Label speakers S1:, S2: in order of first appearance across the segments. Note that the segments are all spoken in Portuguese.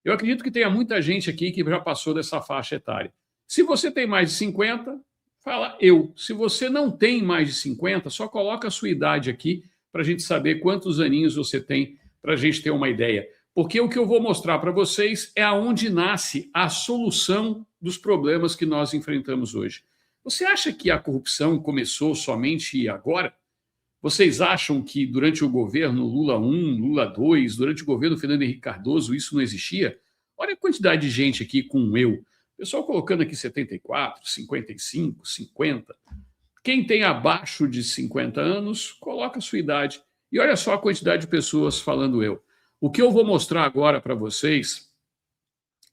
S1: Eu acredito que tenha muita gente aqui que já passou dessa faixa etária. Se você tem mais de 50, fala eu. Se você não tem mais de 50, só coloca a sua idade aqui para a gente saber quantos aninhos você tem, para a gente ter uma ideia. Porque o que eu vou mostrar para vocês é aonde nasce a solução dos problemas que nós enfrentamos hoje. Você acha que a corrupção começou somente agora? Vocês acham que durante o governo Lula 1, Lula 2, durante o governo Fernando Henrique Cardoso, isso não existia? Olha a quantidade de gente aqui com eu. O pessoal colocando aqui 74, 55, 50. Quem tem abaixo de 50 anos, coloca a sua idade. E olha só a quantidade de pessoas falando eu. O que eu vou mostrar agora para vocês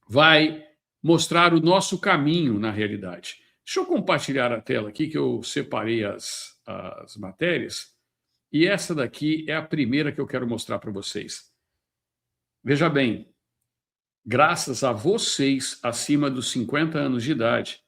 S1: vai mostrar o nosso caminho na realidade. Deixa eu compartilhar a tela aqui, que eu separei as matérias. E essa daqui é a primeira que eu quero mostrar para vocês. Veja bem, graças a vocês acima dos 50 anos de idade,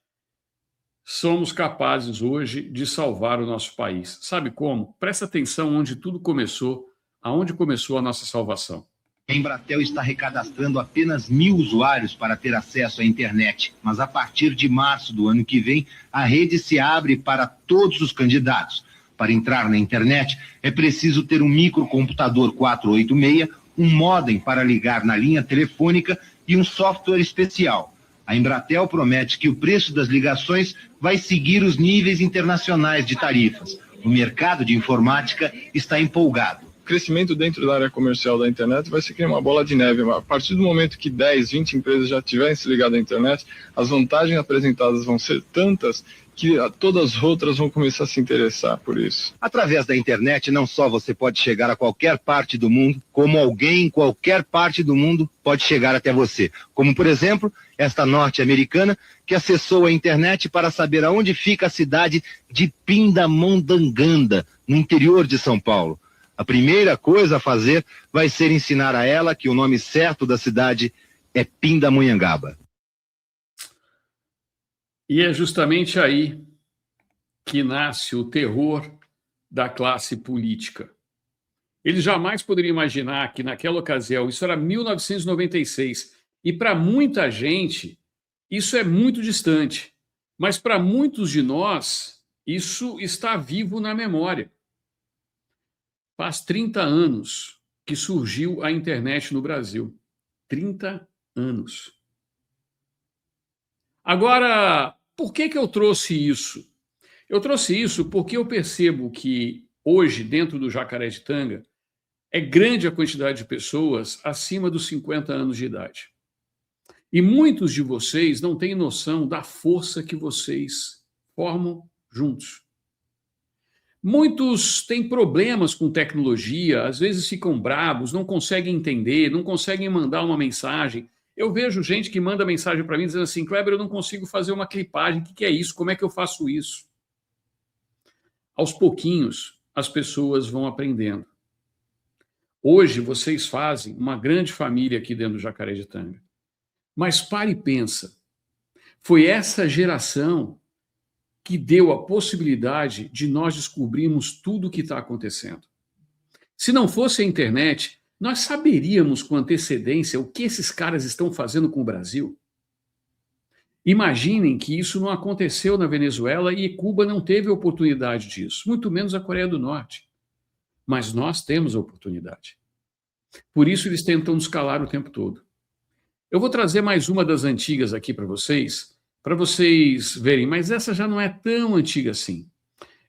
S1: somos capazes hoje de salvar o nosso país. Sabe como? Presta atenção onde tudo começou, aonde começou a nossa salvação.
S2: A Embratel está recadastrando apenas 1.000 usuários para ter acesso à internet, mas a partir de março do ano que vem, a rede se abre para todos os candidatos. Para entrar na internet, é preciso ter um microcomputador 486, um modem para ligar na linha telefônica e um software especial. A Embratel promete que o preço das ligações vai seguir os níveis internacionais de tarifas. O mercado de informática está empolgado.
S3: O crescimento dentro da área comercial da internet vai se criar uma bola de neve. A partir do momento que 10, 20 empresas já tiverem se ligado à internet, as vantagens apresentadas vão ser tantas que todas as outras vão começar a se interessar por isso.
S2: Através da internet, não só você pode chegar a qualquer parte do mundo, como alguém em qualquer parte do mundo pode chegar até você. Como, por exemplo, esta norte-americana que acessou a internet para saber aonde fica a cidade de Pindamondanganda, no interior de São Paulo. A primeira coisa a fazer vai ser ensinar a ela que o nome certo da cidade é Pindamonhangaba.
S1: E é justamente aí que nasce o terror da classe política. Eles jamais poderiam imaginar que naquela ocasião, isso era 1996, e para muita gente isso é muito distante, mas para muitos de nós isso está vivo na memória. Faz 30 anos que surgiu a internet no Brasil. 30 anos. Agora, por que eu trouxe isso? Eu trouxe isso porque eu percebo que hoje, dentro do Jacarezinga, é grande a quantidade de pessoas acima dos 50 anos de idade. E muitos de vocês não têm noção da força que vocês formam juntos. Muitos têm problemas com tecnologia, às vezes ficam bravos, não conseguem entender, não conseguem mandar uma mensagem. Eu vejo gente que manda mensagem para mim dizendo assim: Kleber, eu não consigo fazer uma clipagem, o que é isso? Como é que eu faço isso? Aos pouquinhos, as pessoas vão aprendendo. Hoje, vocês fazem uma grande família aqui dentro do Jacarezinga. Mas pare e pensa, foi essa geração que deu a possibilidade de nós descobrirmos tudo o que está acontecendo. Se não fosse a internet, nós saberíamos com antecedência o que esses caras estão fazendo com o Brasil. Imaginem que isso não aconteceu na Venezuela e Cuba não teve oportunidade disso, muito menos a Coreia do Norte. Mas nós temos a oportunidade. Por isso eles tentam nos calar o tempo todo. Eu vou trazer mais uma das antigas aqui para vocês verem, mas essa já não é tão antiga assim.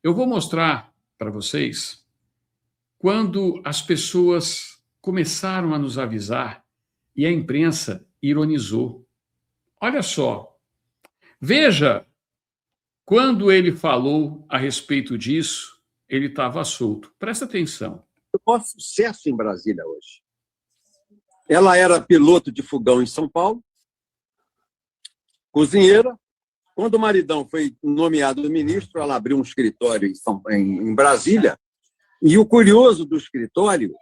S1: Eu vou mostrar para vocês quando as pessoas começaram a nos avisar e a imprensa ironizou. Olha só, veja, quando ele falou a respeito disso, ele estava solto. Presta atenção.
S4: O maior sucesso em Brasília hoje. Ela era piloto de fogão em São Paulo, cozinheira. Quando o maridão foi nomeado ministro, ela abriu um escritório em Brasília. E o curioso do escritório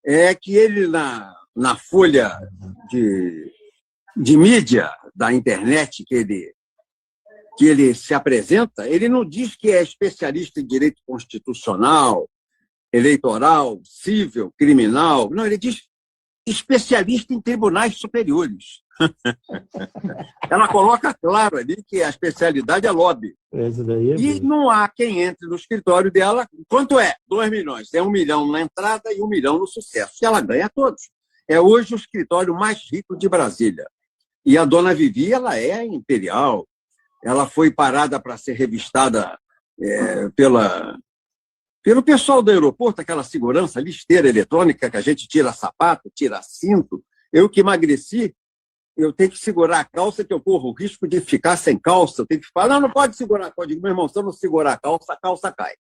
S4: é que ele, na folha de mídia da internet que ele se apresenta, ele não diz que é especialista em direito constitucional, eleitoral, civil, criminal. Não, ele diz especialista em tribunais superiores. Ela coloca claro ali que a especialidade é lobby. E não há quem entre no escritório dela. Quanto é? 2 milhões. É 1 milhão na entrada e 1 milhão no sucesso. E ela ganha todos. É hoje o escritório mais rico de Brasília. E a dona Vivi, ela é imperial. Ela foi parada para ser revistada pelo pessoal do aeroporto, aquela segurança, listeira eletrônica, que a gente tira sapato, tira cinto. Eu que emagreci, eu tenho que segurar a calça, que eu corro o risco de ficar sem calça. Eu tenho que falar, não pode segurar a calça. Eu digo, meu irmão, se eu não segurar a calça cai.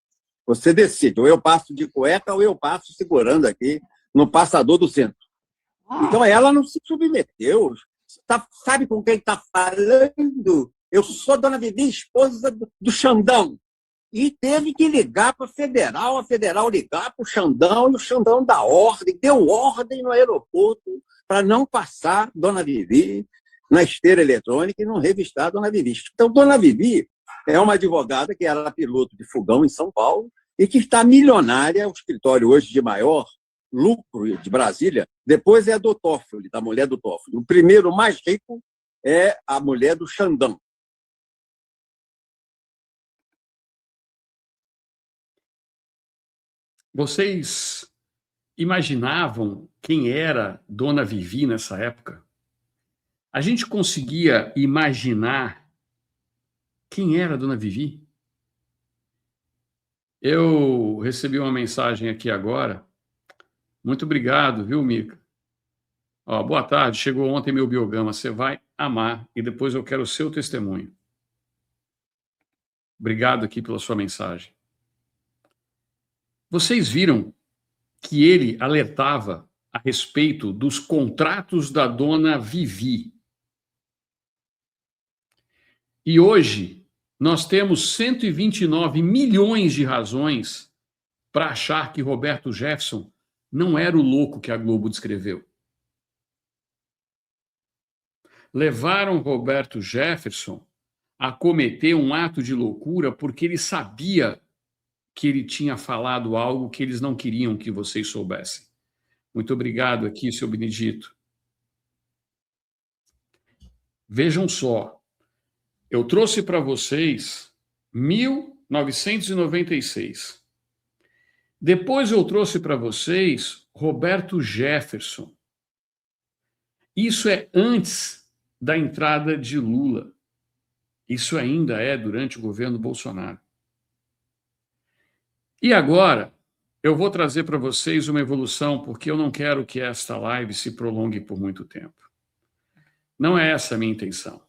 S4: Você decide, ou eu passo de cueca, ou eu passo segurando aqui no passador do centro. Então, ela não se submeteu. Sabe com quem está falando? Eu sou dona Vivi, esposa do Xandão. E teve que ligar para a federal ligar para o Xandão, e o Xandão dá ordem, deu ordem no aeroporto para não passar dona Vivi na esteira eletrônica e não revistar a dona Vivi. Então, dona Vivi é uma advogada que era piloto de fogão em São Paulo e que está milionária, o escritório hoje de maior lucro de Brasília. Depois é a do Toffoli, da mulher do Toffoli. O primeiro mais rico é a mulher do Xandão.
S1: Vocês imaginavam quem era Dona Vivi nessa época? A gente conseguia imaginar quem era Dona Vivi? Eu recebi uma mensagem aqui agora. Muito obrigado, viu, Mica? Boa tarde, chegou ontem meu biograma. Você vai amar e depois eu quero o seu testemunho. Obrigado aqui pela sua mensagem. Vocês viram que ele alertava a respeito dos contratos da dona Vivi. E hoje nós temos 129 milhões de razões para achar que Roberto Jefferson não era o louco que a Globo descreveu. Levaram Roberto Jefferson a cometer um ato de loucura porque ele sabia que ele tinha falado algo que eles não queriam que vocês soubessem. Muito obrigado aqui, seu Benedito. Vejam só, eu trouxe para vocês 1996. Depois eu trouxe para vocês Roberto Jefferson. Isso é antes da entrada de Lula. Isso ainda é durante o governo Bolsonaro. E agora, eu vou trazer para vocês uma evolução, porque eu não quero que esta live se prolongue por muito tempo. Não é essa a minha intenção.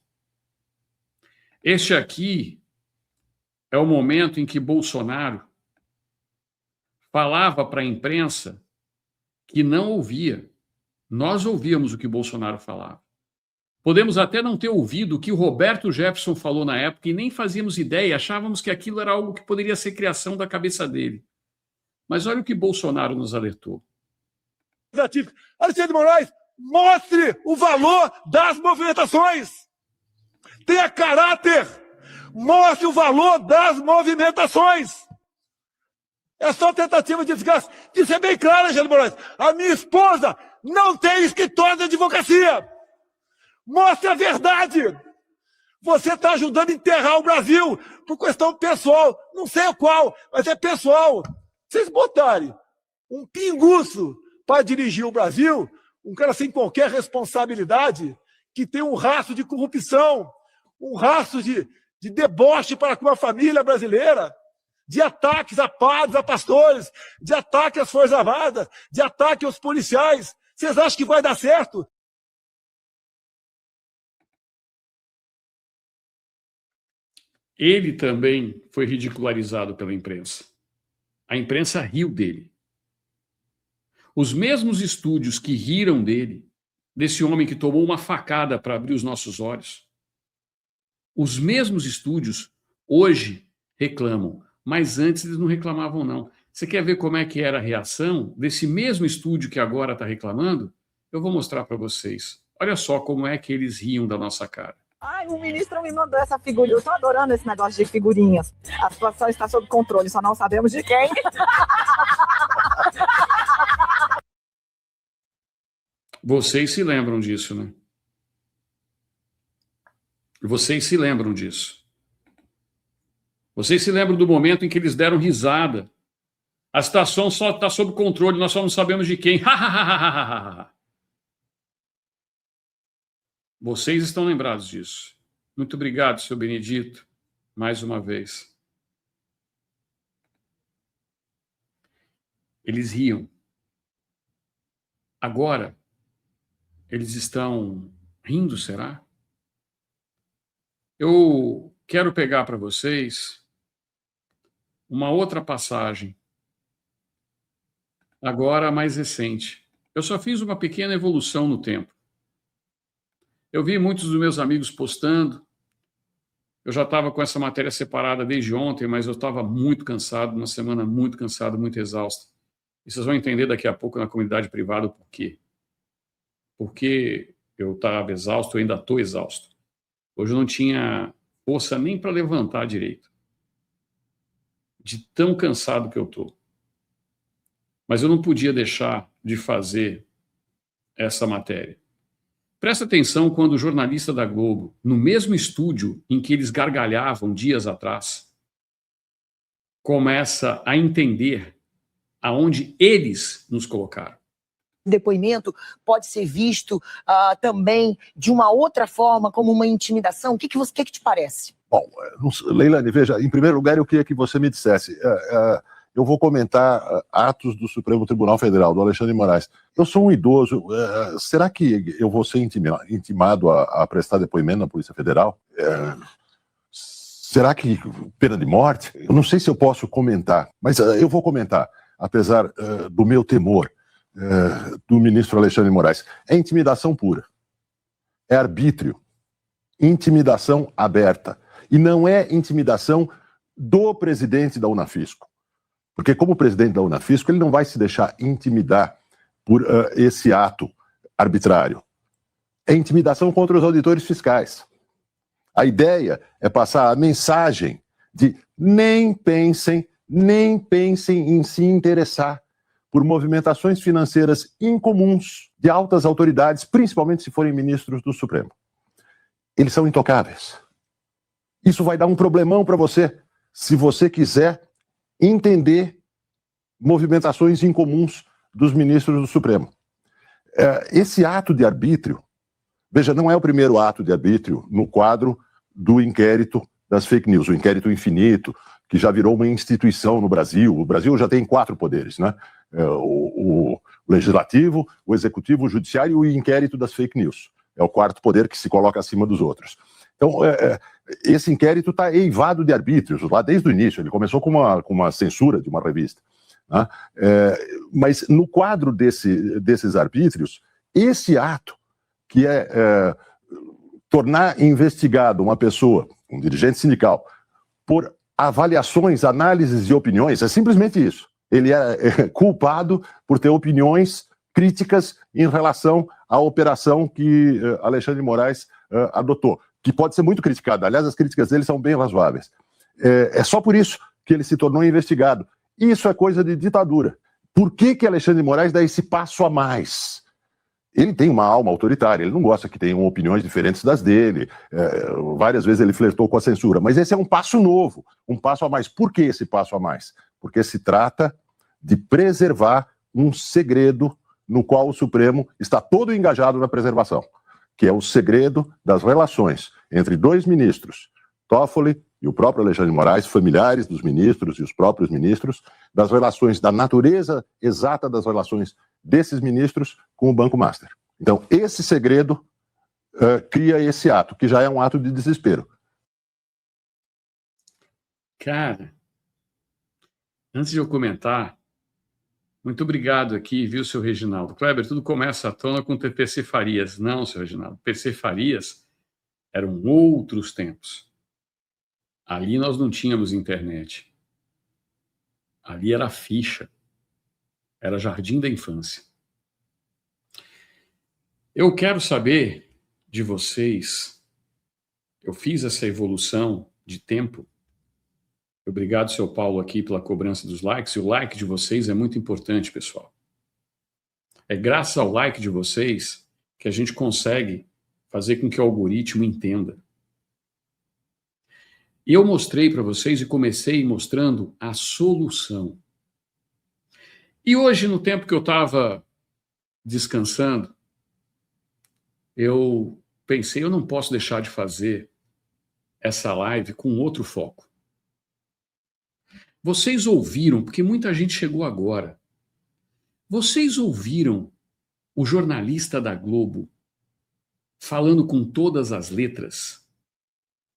S1: Este aqui é o momento em que Bolsonaro falava para a imprensa que não ouvia. Nós ouvíamos o que Bolsonaro falava. Podemos até não ter ouvido o que o Roberto Jefferson falou na época e nem fazíamos ideia, achávamos que aquilo era algo que poderia ser criação da cabeça dele. Mas olha o que Bolsonaro nos alertou.
S5: Alexandre de Moraes, mostre o valor das movimentações. Tenha caráter. Mostre o valor das movimentações. É só tentativa de desgaste. De ser bem claro, Alexandre de Moraes, a minha esposa não tem escritório de advocacia. Mostre a verdade. Você está ajudando a enterrar o Brasil por questão pessoal. Não sei o qual, mas é pessoal. Vocês botarem um pinguço para dirigir o Brasil, um cara sem qualquer responsabilidade, que tem um rastro de corrupção, um rastro de deboche para com a família brasileira, de ataques a padres, a pastores, de ataque às Forças Armadas, de ataque aos policiais. Vocês acham que vai dar certo?
S1: Ele também foi ridicularizado pela imprensa. A imprensa riu dele. Os mesmos estúdios que riram dele, desse homem que tomou uma facada para abrir os nossos olhos, os mesmos estúdios hoje reclamam, mas antes eles não reclamavam, não. Você quer ver como é que era a reação desse mesmo estúdio que agora está reclamando? Eu vou mostrar para vocês. Olha só como é que eles riam da nossa cara.
S6: Ai, o ministro me mandou essa figurinha. Eu estou adorando esse negócio de figurinhas. A situação está sob controle, só não sabemos de quem.
S1: Vocês se lembram disso, né? Vocês se lembram disso. Vocês se lembram do momento em que eles deram risada. A situação só está sob controle, nós só não sabemos de quem. Vocês estão lembrados disso. Muito obrigado, seu Benedito, mais uma vez. Eles riam. Agora, eles estão rindo, será? Eu quero pegar para vocês uma outra passagem, agora mais recente. Eu só fiz uma pequena evolução no tempo. Eu vi muitos dos meus amigos postando. Eu já estava com essa matéria separada desde ontem, mas eu estava muito cansado, uma semana muito cansado, muito exausto. E vocês vão entender daqui a pouco na comunidade privada o porquê. Porque eu estava exausto, eu ainda estou exausto. Hoje eu não tinha força nem para levantar direito. De tão cansado que eu estou. Mas eu não podia deixar de fazer essa matéria. Presta atenção quando o jornalista da Globo, no mesmo estúdio em que eles gargalhavam dias atrás, começa a entender aonde eles nos colocaram.
S7: Depoimento pode ser visto também de uma outra forma, como uma intimidação. O que te parece?
S8: Bom, Leilane, veja, em primeiro lugar eu queria que você me dissesse, eu vou comentar atos do Supremo Tribunal Federal, do Alexandre de Moraes. Eu sou um idoso, será que eu vou ser intimado a prestar depoimento na Polícia Federal? Será que pena de morte? Eu não sei se eu posso comentar, mas eu vou comentar, apesar do meu temor do ministro Alexandre de Moraes. É intimidação pura. É arbítrio. Intimidação aberta. E não é intimidação do presidente da Unafisco. Porque como presidente da Unafisco, ele não vai se deixar intimidar por esse ato arbitrário. É intimidação contra os auditores fiscais. A ideia é passar a mensagem de nem pensem em se interessar por movimentações financeiras incomuns de altas autoridades, principalmente se forem ministros do Supremo. Eles são intocáveis. Isso vai dar um problemão para você, se você quiser entender movimentações incomuns dos ministros do Supremo. Esse ato de arbítrio, veja, não é o primeiro ato de arbítrio no quadro do inquérito das fake news, o inquérito infinito, que já virou uma instituição no Brasil. O Brasil já tem 4 poderes, né? O legislativo, o executivo, o judiciário e o inquérito das fake news. É o 4º poder que se coloca acima dos outros. Então, esse inquérito está eivado de arbítrios, lá desde o início. Ele começou com uma censura de uma revista. Né? Mas no quadro desses arbítrios, esse ato, que é tornar investigado uma pessoa, um dirigente sindical, por avaliações, análises e opiniões, é simplesmente isso. Ele é culpado por ter opiniões críticas em relação à operação que Alexandre de Moraes adotou, que pode ser muito criticada. Aliás, as críticas dele são bem razoáveis. É só por isso que ele se tornou investigado. Isso é coisa de ditadura. Por que Alexandre de Moraes dá esse passo a mais? Ele tem uma alma autoritária, ele não gosta que tenham opiniões diferentes das dele. Várias vezes ele flertou com a censura, mas esse é um passo novo, um passo a mais. Por que esse passo a mais? Porque se trata de preservar um segredo no qual o Supremo está todo engajado na preservação, que é o segredo das relações entre 2 ministros, Toffoli e o próprio Alexandre de Moraes, familiares dos ministros e os próprios ministros, das relações, da natureza exata das relações desses ministros com o Banco Master. Então, esse segredo cria esse ato, que já é um ato de desespero.
S1: Cara, antes de eu comentar, muito obrigado aqui, viu, seu Reginaldo. Kleber, tudo começa à tona com PC Farias. Não, seu Reginaldo, PC Farias eram outros tempos. Ali nós não tínhamos internet. Ali era ficha. Era jardim da infância. Eu quero saber de vocês, eu fiz essa evolução de tempo. Obrigado, seu Paulo, aqui pela cobrança dos likes. E o like de vocês é muito importante, pessoal. É graças ao like de vocês que a gente consegue fazer com que o algoritmo entenda. E eu mostrei para vocês e comecei mostrando a solução. E hoje, no tempo que eu estava descansando, eu pensei, eu não posso deixar de fazer essa live com outro foco. Vocês ouviram, porque muita gente chegou agora, vocês ouviram o jornalista da Globo falando com todas as letras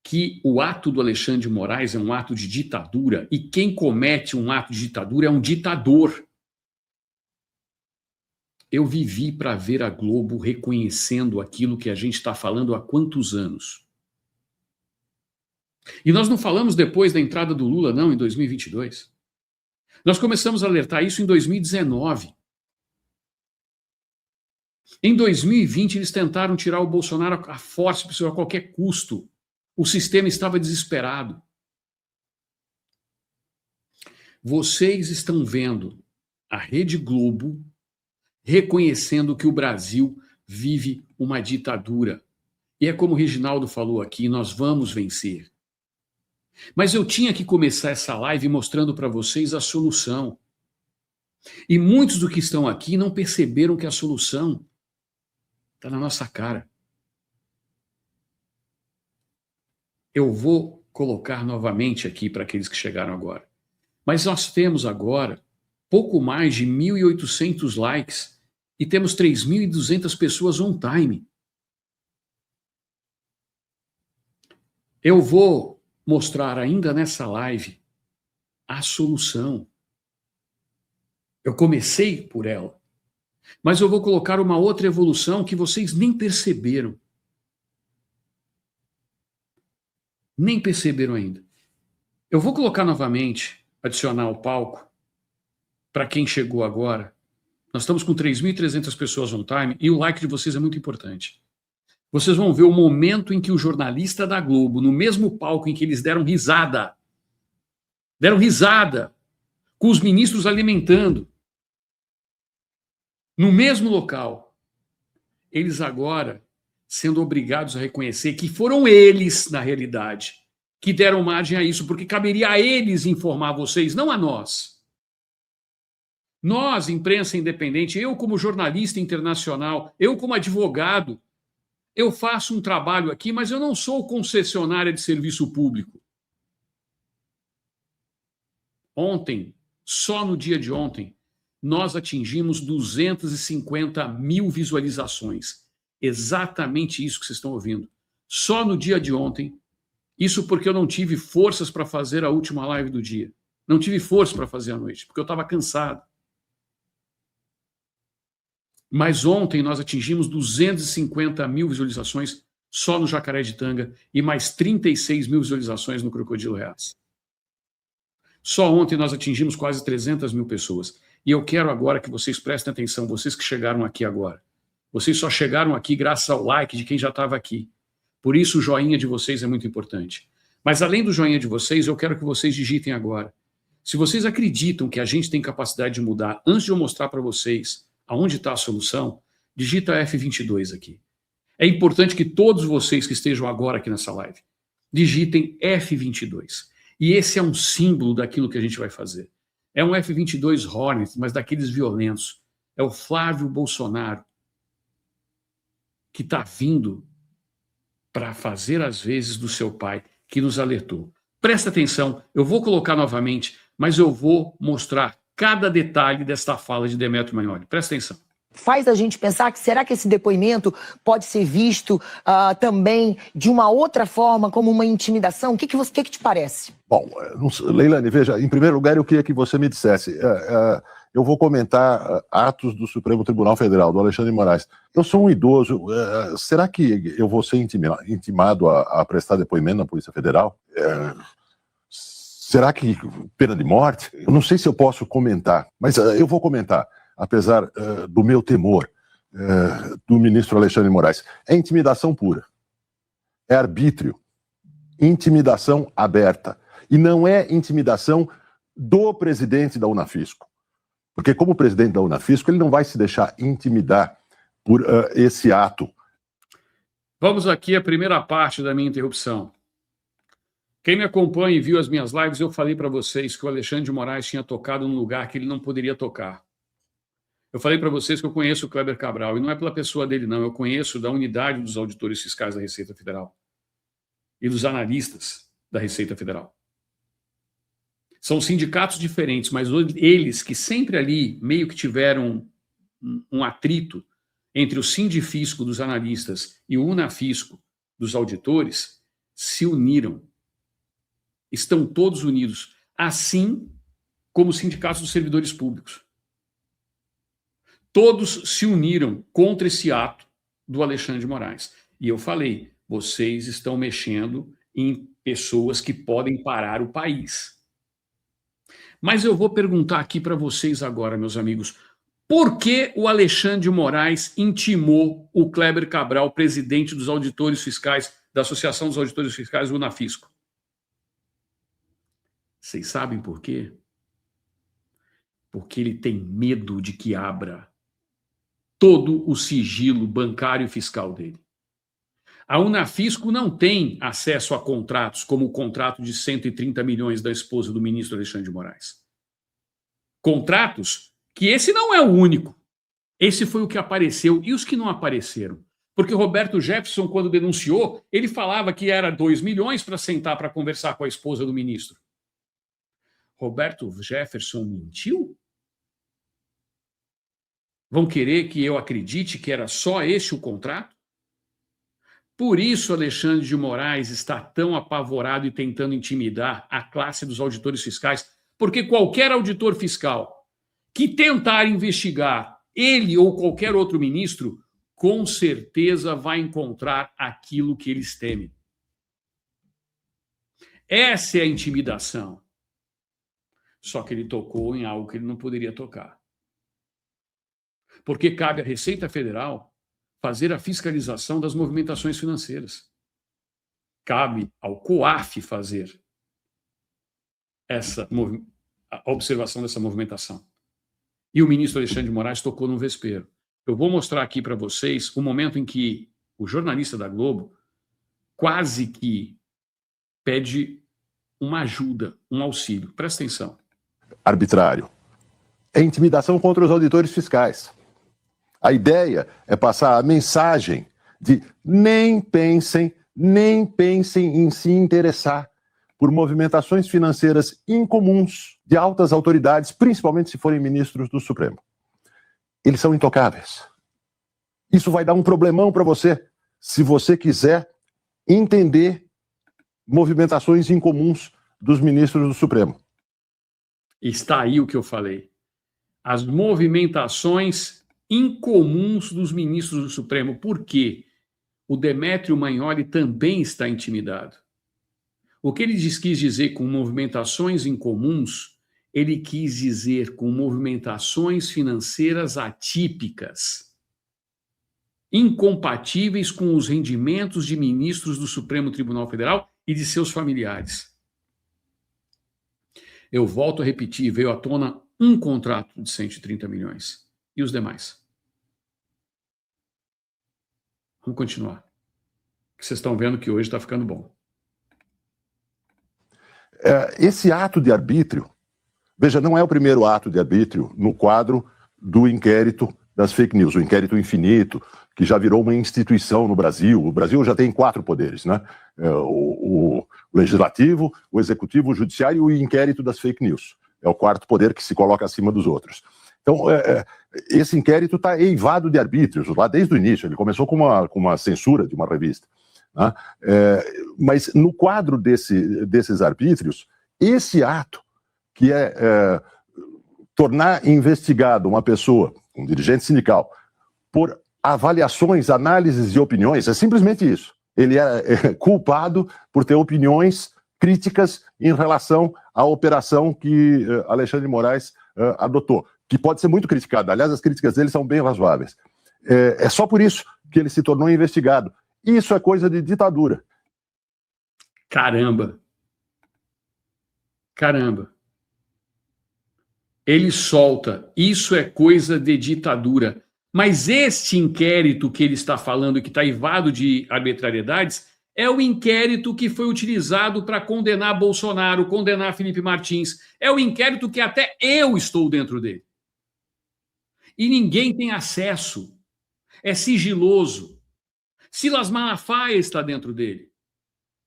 S1: que o ato do Alexandre de Moraes é um ato de ditadura e quem comete um ato de ditadura é um ditador? Eu vivi para ver a Globo reconhecendo aquilo que a gente está falando há quantos anos? E nós não falamos depois da entrada do Lula, não, em 2022. Nós começamos a alertar isso em 2019. Em 2020, eles tentaram tirar o Bolsonaro à força, a qualquer custo. O sistema estava desesperado. Vocês estão vendo a Rede Globo reconhecendo que o Brasil vive uma ditadura. E é como o Reginaldo falou aqui, nós vamos vencer. Mas eu tinha que começar essa live mostrando para vocês a solução. E muitos do que estão aqui não perceberam que a solução está na nossa cara. Eu vou colocar novamente aqui para aqueles que chegaram agora. Mas nós temos agora pouco mais de 1.800 likes e temos 3.200 pessoas on time. Eu vou mostrar ainda nessa live a solução. Eu comecei por ela, mas eu vou colocar uma outra evolução que vocês nem perceberam. Nem perceberam ainda. Eu vou colocar novamente, adicionar o palco, para quem chegou agora. Nós estamos com 3.300 pessoas on time e o like de vocês é muito importante. Vocês vão ver o momento em que o jornalista da Globo, no mesmo palco em que eles deram risada, com os ministros alimentando, no mesmo local, eles agora sendo obrigados a reconhecer que foram eles, na realidade, que deram margem a isso, porque caberia a eles informar vocês, não a nós. Nós, imprensa independente, eu como jornalista internacional, eu como advogado, eu faço um trabalho aqui, mas eu não sou concessionária de serviço público. Ontem, só no dia de ontem, nós atingimos 250 mil visualizações. Exatamente isso que vocês estão ouvindo. Só no dia de ontem, isso porque eu não tive forças para fazer a última live do dia. Não tive força para fazer à noite, porque eu estava cansado. Mas ontem nós atingimos 250 mil visualizações só no Jacareditanga e mais 36 mil visualizações no Crocodilo Reais. Só ontem nós atingimos quase 300 mil pessoas. E eu quero agora que vocês prestem atenção, vocês que chegaram aqui agora. Vocês só chegaram aqui graças ao like de quem já estava aqui. Por isso o joinha de vocês é muito importante. Mas além do joinha de vocês, eu quero que vocês digitem agora. Se vocês acreditam que a gente tem capacidade de mudar, antes de eu mostrar para vocês aonde está a solução, digita F22 aqui. É importante que todos vocês que estejam agora aqui nessa live digitem F22. E esse é um símbolo daquilo que a gente vai fazer. É um F22 Hornet, mas daqueles violentos. É o Flávio Bolsonaro que está vindo para fazer as vezes do seu pai, que nos alertou. Presta atenção, eu vou colocar novamente, mas eu vou mostrar cada detalhe desta fala de Demetrio Magnoli. Presta atenção.
S7: Faz a gente pensar que será que esse depoimento pode ser visto também de uma outra forma, como uma intimidação? O que te parece?
S8: Bom, Leilane, veja, em primeiro lugar eu queria que você me dissesse, eu vou comentar atos do Supremo Tribunal Federal, do Alexandre de Moraes. Eu sou um idoso, será que eu vou ser intimado a prestar depoimento na Polícia Federal? Será que pena de morte? Eu não sei se eu posso comentar, mas eu vou comentar, apesar do meu temor do ministro Alexandre de Moraes. É intimidação pura. É arbítrio. Intimidação aberta. E não é intimidação do presidente da Unafisco. Porque como presidente da Unafisco, ele não vai se deixar intimidar por esse ato.
S1: Vamos aqui à primeira parte da minha interrupção. Quem me acompanha e viu as minhas lives, eu falei para vocês que o Alexandre de Moraes tinha tocado num lugar que ele não poderia tocar. Eu falei para vocês que eu conheço o Kleber Cabral, e não é pela pessoa dele, não. Eu conheço da unidade dos auditores fiscais da Receita Federal e dos analistas da Receita Federal. São sindicatos diferentes, mas eles que sempre ali meio que tiveram um atrito entre o Sindifisco dos analistas e o Unafisco dos auditores, se uniram. Estão todos unidos, assim como os sindicatos dos servidores públicos. Todos se uniram contra esse ato do Alexandre de Moraes. E eu falei, vocês estão mexendo em pessoas que podem parar o país. Mas eu vou perguntar aqui para vocês agora, meus amigos, por que o Alexandre de Moraes intimou o Kleber Cabral, presidente dos auditores fiscais, da Associação dos Auditores Fiscais do Unafisco? Vocês sabem por quê? Porque ele tem medo de que abra todo o sigilo bancário e fiscal dele. A Unafisco não tem acesso a contratos como o contrato de 130 milhões da esposa do ministro Alexandre de Moraes. Contratos que esse não é o único. Esse foi o que apareceu e os que não apareceram. Porque Roberto Jefferson, quando denunciou, ele falava que era 2 milhões para sentar para conversar com a esposa do ministro. Roberto Jefferson mentiu? Vão querer que eu acredite que era só esse o contrato? Por isso Alexandre de Moraes está tão apavorado e tentando intimidar a classe dos auditores fiscais, porque qualquer auditor fiscal que tentar investigar ele ou qualquer outro ministro, com certeza vai encontrar aquilo que eles temem. Essa é a intimidação. Só que ele tocou em algo que ele não poderia tocar. Porque cabe à Receita Federal fazer a fiscalização das movimentações financeiras. Cabe ao COAF fazer a observação dessa movimentação. E o ministro Alexandre de Moraes tocou no vespeiro. Eu vou mostrar aqui para vocês o momento em que o jornalista da Globo quase que pede uma ajuda, um auxílio. Presta atenção.
S8: Arbitrário. É intimidação contra os auditores fiscais. A ideia é passar a mensagem de nem pensem em se interessar por movimentações financeiras incomuns de altas autoridades, principalmente se forem ministros do Supremo. Eles são intocáveis. Isso vai dar um problemão para você, se você quiser entender movimentações incomuns dos ministros do Supremo.
S1: Está aí o que eu falei. As movimentações incomuns dos ministros do Supremo. Por quê? O Demétrio Magnoli também está intimidado. O que ele quis dizer com movimentações incomuns, ele quis dizer com movimentações financeiras atípicas, incompatíveis com os rendimentos de ministros do Supremo Tribunal Federal e de seus familiares. Eu volto a repetir, veio à tona um contrato de 130 milhões. E os demais? Vamos continuar. Vocês estão vendo que hoje está ficando bom.
S8: Esse ato de arbítrio, veja, não é o primeiro ato de arbítrio no quadro do inquérito das fake news, o inquérito infinito, que já virou uma instituição no Brasil. O Brasil já tem 4 poderes, né? O legislativo, o executivo, o judiciário e o inquérito das fake news. É o 4º poder que se coloca acima dos outros. Então, esse inquérito está eivado de arbítrios, lá desde o início. Ele começou com uma censura de uma revista. Né? Mas no quadro desses arbítrios, esse ato, que é tornar investigado uma pessoa, um dirigente sindical, por avaliações, análises e opiniões, é simplesmente isso. Ele é culpado por ter opiniões críticas em relação à operação que Alexandre de Moraes adotou, que pode ser muito criticada. Aliás, as críticas dele são bem razoáveis. É só por isso que ele se tornou investigado. Isso é coisa de ditadura.
S1: Caramba. Ele solta. Isso é coisa de ditadura. Mas este inquérito que ele está falando, que está eivado de arbitrariedades, é o inquérito que foi utilizado para condenar Bolsonaro, condenar Felipe Martins. É o inquérito que até eu estou dentro dele. E ninguém tem acesso. É sigiloso. Silas Malafaia está dentro dele.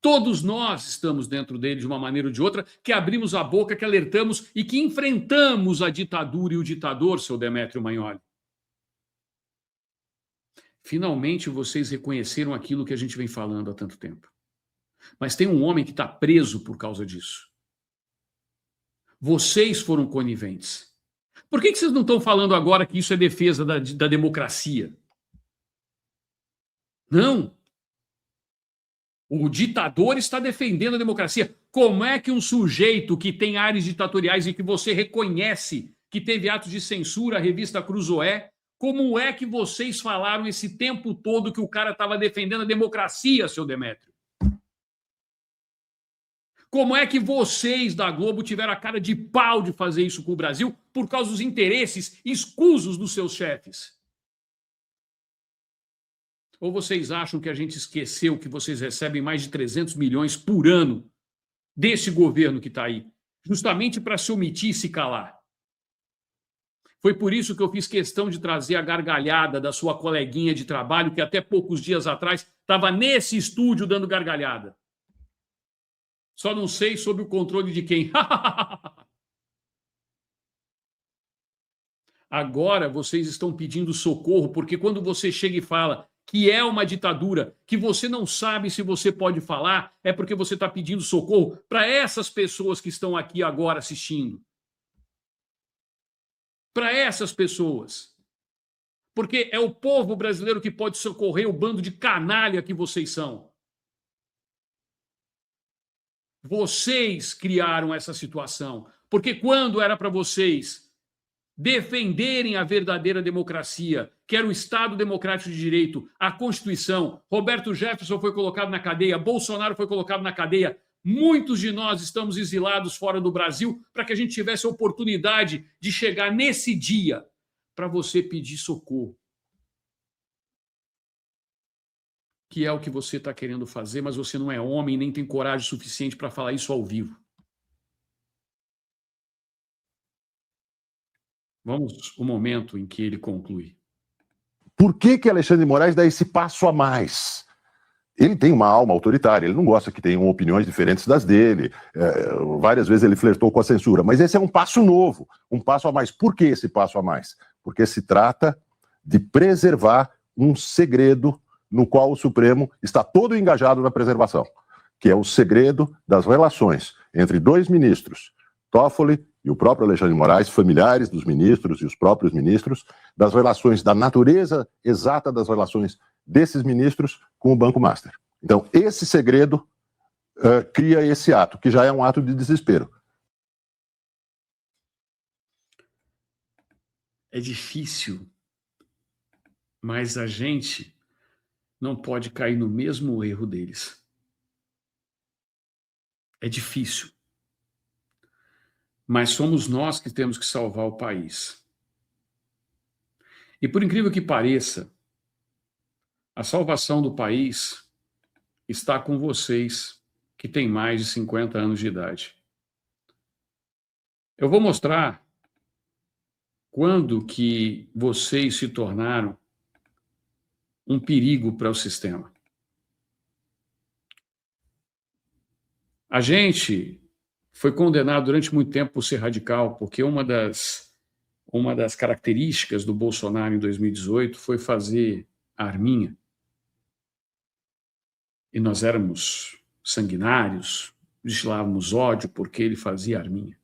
S1: Todos nós estamos dentro dele de uma maneira ou de outra, que abrimos a boca, que alertamos e que enfrentamos a ditadura e o ditador, seu Demétrio Magnoli. Finalmente vocês reconheceram aquilo que a gente vem falando há tanto tempo. Mas tem um homem que está preso por causa disso. Vocês foram coniventes. Por que vocês não estão falando agora que isso é defesa da democracia? Não. O ditador está defendendo a democracia. Como é que um sujeito que tem áreas ditatoriais e que você reconhece que teve atos de censura, a revista Cruzoé, como é que vocês falaram esse tempo todo que o cara estava defendendo a democracia, seu Demétrio? Como é que vocês da Globo tiveram a cara de pau de fazer isso com o Brasil por causa dos interesses escusos dos seus chefes? Ou vocês acham que a gente esqueceu que vocês recebem mais de 300 milhões por ano desse governo que está aí, justamente para se omitir e se calar? Foi por isso que eu fiz questão de trazer a gargalhada da sua coleguinha de trabalho, que até poucos dias atrás estava nesse estúdio dando gargalhada. Só não sei sob o controle de quem. Agora vocês estão pedindo socorro, porque quando você chega e fala que é uma ditadura, que você não sabe se você pode falar, é porque você está pedindo socorro para essas pessoas que estão aqui agora assistindo. Para essas pessoas. Porque é o povo brasileiro que pode socorrer o bando de canalha que vocês são. Vocês criaram essa situação. Porque quando era para vocês defenderem a verdadeira democracia, que era o Estado Democrático de Direito, a Constituição, Roberto Jefferson foi colocado na cadeia, Bolsonaro foi colocado na cadeia, muitos de nós estamos exilados fora do Brasil para que a gente tivesse a oportunidade de chegar nesse dia para você pedir socorro. Que é o que você está querendo fazer, mas você não é homem nem tem coragem suficiente para falar isso ao vivo. Vamos ao momento em que ele conclui.
S8: Por que Alexandre de Moraes dá esse passo a mais? Ele tem uma alma autoritária, ele não gosta que tenham opiniões diferentes das dele. Várias vezes ele flertou com a censura, mas esse é um passo novo, um passo a mais. Por que esse passo a mais? Porque se trata de preservar um segredo no qual o Supremo está todo engajado na preservação, que é o segredo das relações entre dois ministros, Toffoli e o próprio Alexandre de Moraes, familiares dos ministros e os próprios ministros, das relações, da natureza exata das relações desses ministros com o Banco Master. Então, esse segredo cria esse ato, que já é um ato de desespero.
S1: É difícil, mas a gente não pode cair no mesmo erro deles. É difícil. Mas somos nós que temos que salvar o país. E por incrível que pareça, a salvação do país está com vocês, que têm mais de 50 anos de idade. Eu vou mostrar quando que vocês se tornaram um perigo para o sistema. A gente foi condenado durante muito tempo por ser radical, porque uma das características do Bolsonaro em 2018 foi fazer a arminha. E nós éramos sanguinários, destilávamos ódio porque ele fazia a arminha.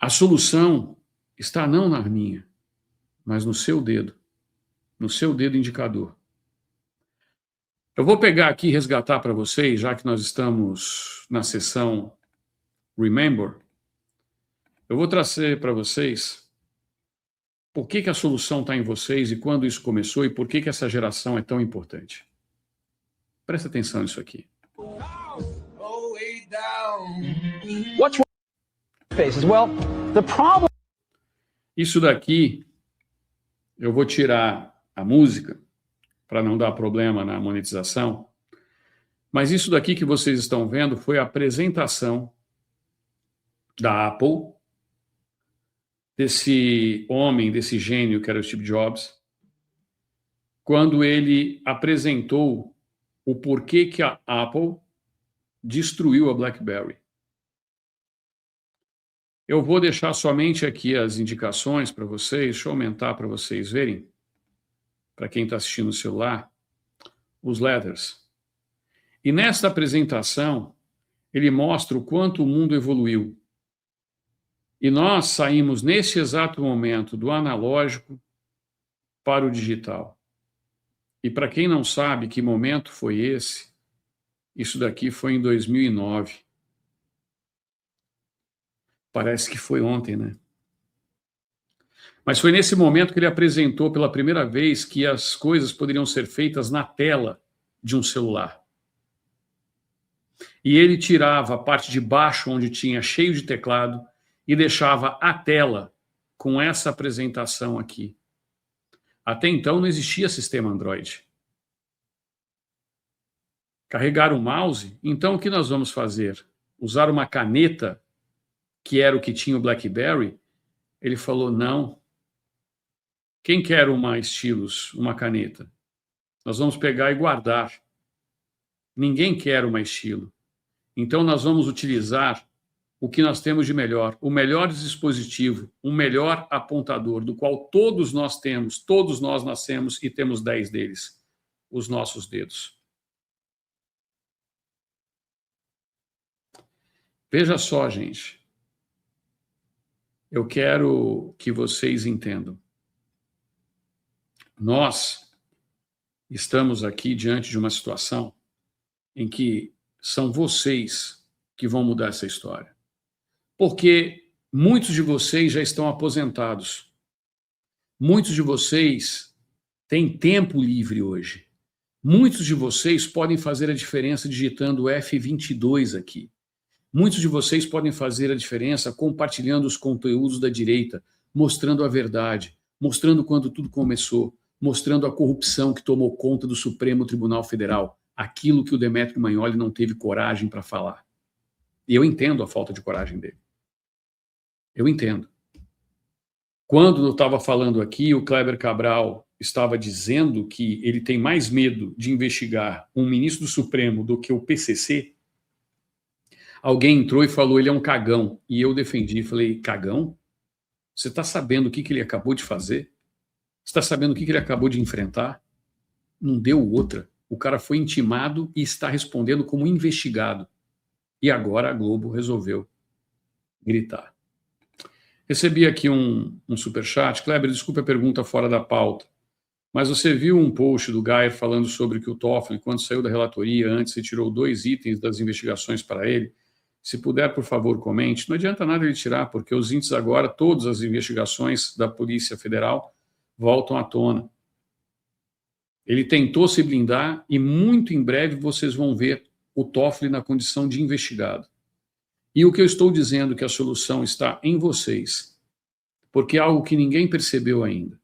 S1: A solução está não na arminha, mas no seu dedo indicador. Eu vou pegar aqui e resgatar para vocês, já que nós estamos na sessão Remember, eu vou trazer para vocês por que a solução está em vocês e quando isso começou e por que essa geração é tão importante. Presta atenção nisso aqui. Isso daqui, eu vou tirar a música para não dar problema na monetização, mas isso daqui que vocês estão vendo foi a apresentação da Apple, desse homem, desse gênio que era o Steve Jobs, quando ele apresentou o porquê que a Apple destruiu a BlackBerry. Eu vou deixar somente aqui as indicações para vocês, deixa eu aumentar para vocês verem, para quem está assistindo no celular, os letters. E nesta apresentação, ele mostra o quanto o mundo evoluiu. E nós saímos nesse exato momento do analógico para o digital. E para quem não sabe que momento foi esse, isso daqui foi em 2009. Parece que foi ontem, né? Mas foi nesse momento que ele apresentou pela primeira vez que as coisas poderiam ser feitas na tela de um celular. E ele tirava a parte de baixo, onde tinha cheio de teclado, e deixava a tela com essa apresentação aqui. Até então não existia sistema Android. Carregar o mouse, então o que nós vamos fazer? Usar uma caneta, que era o que tinha o BlackBerry? Ele falou, não. Quem quer uma stylus, uma caneta? Nós vamos pegar e guardar. Ninguém quer uma estilo. Então nós vamos utilizar o que nós temos de melhor, o melhor dispositivo, o melhor apontador, do qual todos nós temos, todos nós nascemos e temos 10 deles, os nossos dedos. Veja só, gente. Eu quero que vocês entendam. Nós estamos aqui diante de uma situação em que são vocês que vão mudar essa história. Porque muitos de vocês já estão aposentados. Muitos de vocês têm tempo livre hoje. Muitos de vocês podem fazer a diferença digitando F22 aqui. Muitos de vocês podem fazer a diferença compartilhando os conteúdos da direita, mostrando a verdade, mostrando quando tudo começou, mostrando a corrupção que tomou conta do Supremo Tribunal Federal, aquilo que o Demetrio Magnoli não teve coragem para falar. E eu entendo a falta de coragem dele. Eu entendo. Quando eu estava falando aqui, o Kleber Cabral estava dizendo que ele tem mais medo de investigar um ministro do Supremo do que o PCC, alguém entrou e falou, ele é um cagão. E eu defendi, falei, cagão? Você está sabendo o que ele acabou de fazer? Você está sabendo o que ele acabou de enfrentar? Não deu outra. O cara foi intimado e está respondendo como investigado. E agora a Globo resolveu gritar. Recebi aqui um superchat. Kleber, desculpe a pergunta fora da pauta, mas você viu um post do Geyer falando sobre que o Toffoli, quando saiu da relatoria, antes retirou 2 itens das investigações para ele? Se puder, por favor, comente. Não adianta nada ele tirar, porque os índices agora, todas as investigações da Polícia Federal voltam à tona. Ele tentou se blindar e muito em breve vocês vão ver o Toffoli na condição de investigado. E o que eu estou dizendo que a solução está em vocês, porque é algo que ninguém percebeu ainda.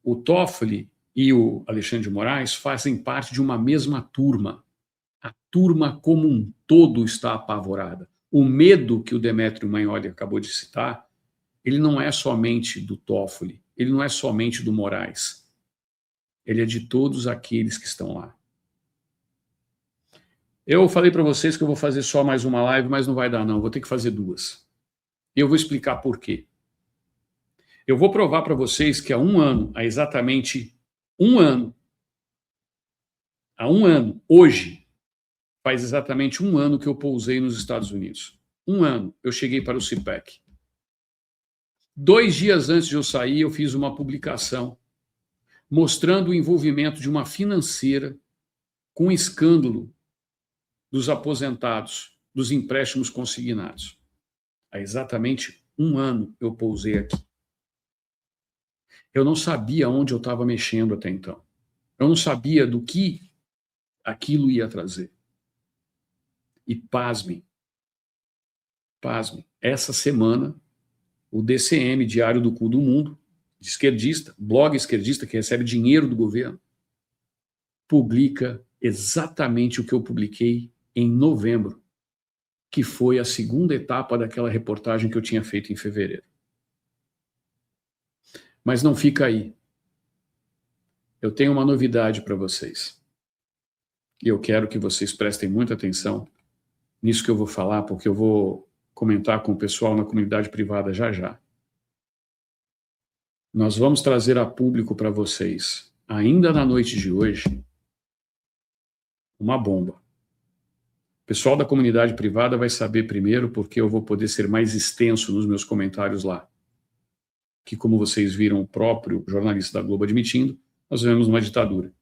S1: O Toffoli e o Alexandre de Moraes fazem parte de uma mesma turma. A turma como um todo está apavorada. O medo que o Demetrio Magnoli acabou de citar, ele não é somente do Toffoli, ele não é somente do Moraes. Ele é de todos aqueles que estão lá. Eu falei para vocês que eu vou fazer só mais uma live, mas não vai dar não, vou ter que fazer 2. E eu vou explicar por quê. Eu vou provar para vocês que há um ano, há exatamente um ano, hoje, faz exatamente um ano que eu pousei nos Estados Unidos. Um ano, eu cheguei para o CPEC. 2 dias antes de eu sair, eu fiz uma publicação mostrando o envolvimento de uma financeira com um escândalo dos aposentados, dos empréstimos consignados. Há exatamente um ano eu pousei aqui. Eu não sabia onde eu estava mexendo até então. Eu não sabia do que aquilo ia trazer. E pasmem, Pasme, essa semana, o DCM, Diário do Cu do Mundo, de esquerdista, blog esquerdista que recebe dinheiro do governo, publica exatamente o que eu publiquei em novembro, que foi a segunda etapa daquela reportagem que eu tinha feito em fevereiro. Mas não fica aí. Eu tenho uma novidade para vocês. E eu quero que vocês prestem muita atenção nisso que eu vou falar, porque eu vou comentar com o pessoal na comunidade privada já já. Nós vamos trazer a público para vocês, ainda na noite de hoje, uma bomba. O pessoal da comunidade privada vai saber primeiro, porque eu vou poder ser mais extenso nos meus comentários lá. Que, como vocês viram o próprio jornalista da Globo admitindo, nós vivemos uma ditadura.